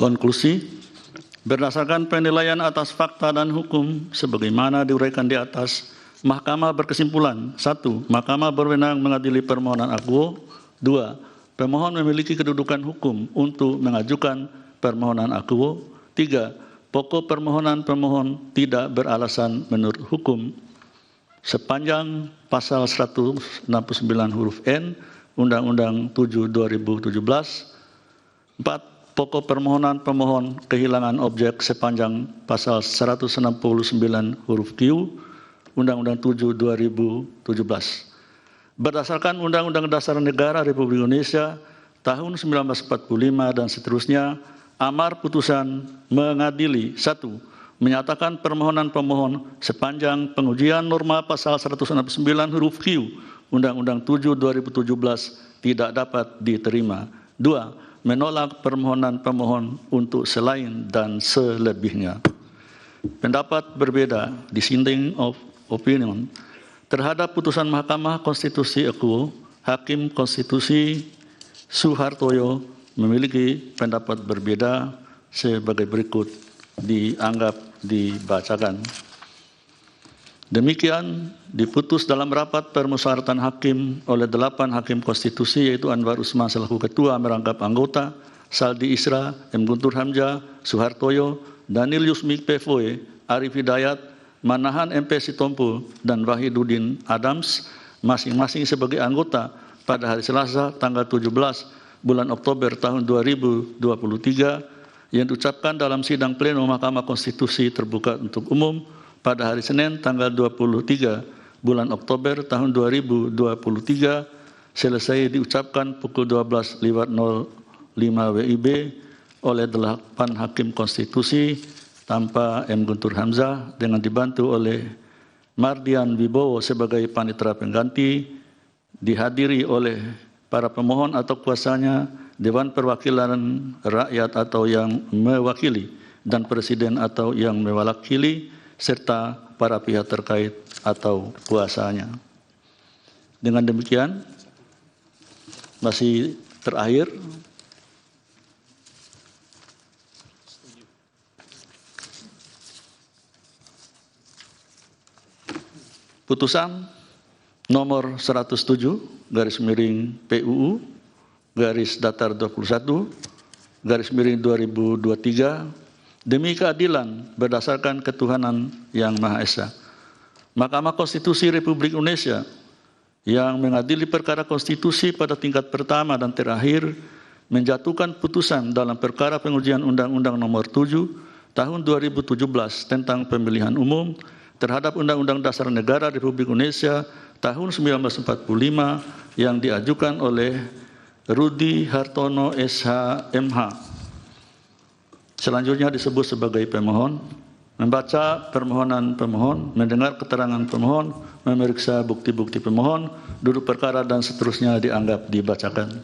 Konklusi, berdasarkan penilaian atas fakta dan hukum sebagaimana diuraikan di atas, Mahkamah berkesimpulan: 1. Mahkamah berwenang mengadili permohonan akuo. 2. Pemohon memiliki kedudukan hukum untuk mengajukan permohonan akuo. 3. Pokok permohonan pemohon tidak beralasan menurut hukum sepanjang pasal 169 huruf N Undang-Undang 7 2017. 4. Pokok permohonan pemohon kehilangan objek sepanjang pasal 169 huruf Q Undang-Undang 7 2017. Berdasarkan Undang-Undang Dasar Negara Republik Indonesia tahun 1945 dan seterusnya, amar putusan mengadili: 1. Menyatakan permohonan pemohon sepanjang pengujian norma pasal 169 huruf Q Undang-Undang 7 2017 tidak dapat diterima. 2. Menolak permohonan pemohon untuk selain dan selebihnya. Pendapat berbeda, dissenting of opinion, terhadap putusan Mahkamah Konstitusi akuo, Hakim Konstitusi Suhartoyo memiliki pendapat berbeda sebagai berikut, dianggap dibacakan. Demikian diputus dalam rapat permusyawaratan hakim oleh 8 hakim konstitusi, yaitu Anwar Usman selaku ketua merangkap anggota, Saldi Isra, M. Guntur Hamzah, Suhartoyo, Daniel Yusmik Pevoe, Arif Hidayat, Manahan MP Sitompul, dan Wahidudin Adams, masing-masing sebagai anggota pada hari Selasa tanggal 17 bulan Oktober tahun 2023, yang diucapkan dalam sidang pleno Mahkamah Konstitusi terbuka untuk umum pada hari Senin tanggal 23 bulan Oktober tahun 2023, selesai diucapkan pukul 12.05 WIB oleh 8 hakim konstitusi tanpa M. Guntur Hamzah, dengan dibantu oleh Mardian Wibowo sebagai panitera pengganti, dihadiri oleh para pemohon atau kuasanya, Dewan Perwakilan Rakyat atau yang mewakili, dan Presiden atau yang mewakili, serta para pihak terkait atau kuasanya. Dengan demikian, masih terakhir, putusan nomor 107 garis miring PUU garis datar 21 garis miring 2023 demi keadilan berdasarkan ketuhanan yang Maha Esa. Mahkamah Konstitusi Republik Indonesia yang mengadili perkara konstitusi pada tingkat pertama dan terakhir menjatuhkan putusan dalam perkara pengujian Undang-Undang Nomor 7 Tahun 2017 tentang pemilihan umum terhadap Undang-Undang Dasar Negara Republik Indonesia tahun 1945 yang diajukan oleh Rudi Hartono SH MH. Selanjutnya disebut sebagai pemohon, membaca permohonan pemohon, mendengar keterangan pemohon, memeriksa bukti-bukti pemohon, duduk perkara dan seterusnya dianggap dibacakan.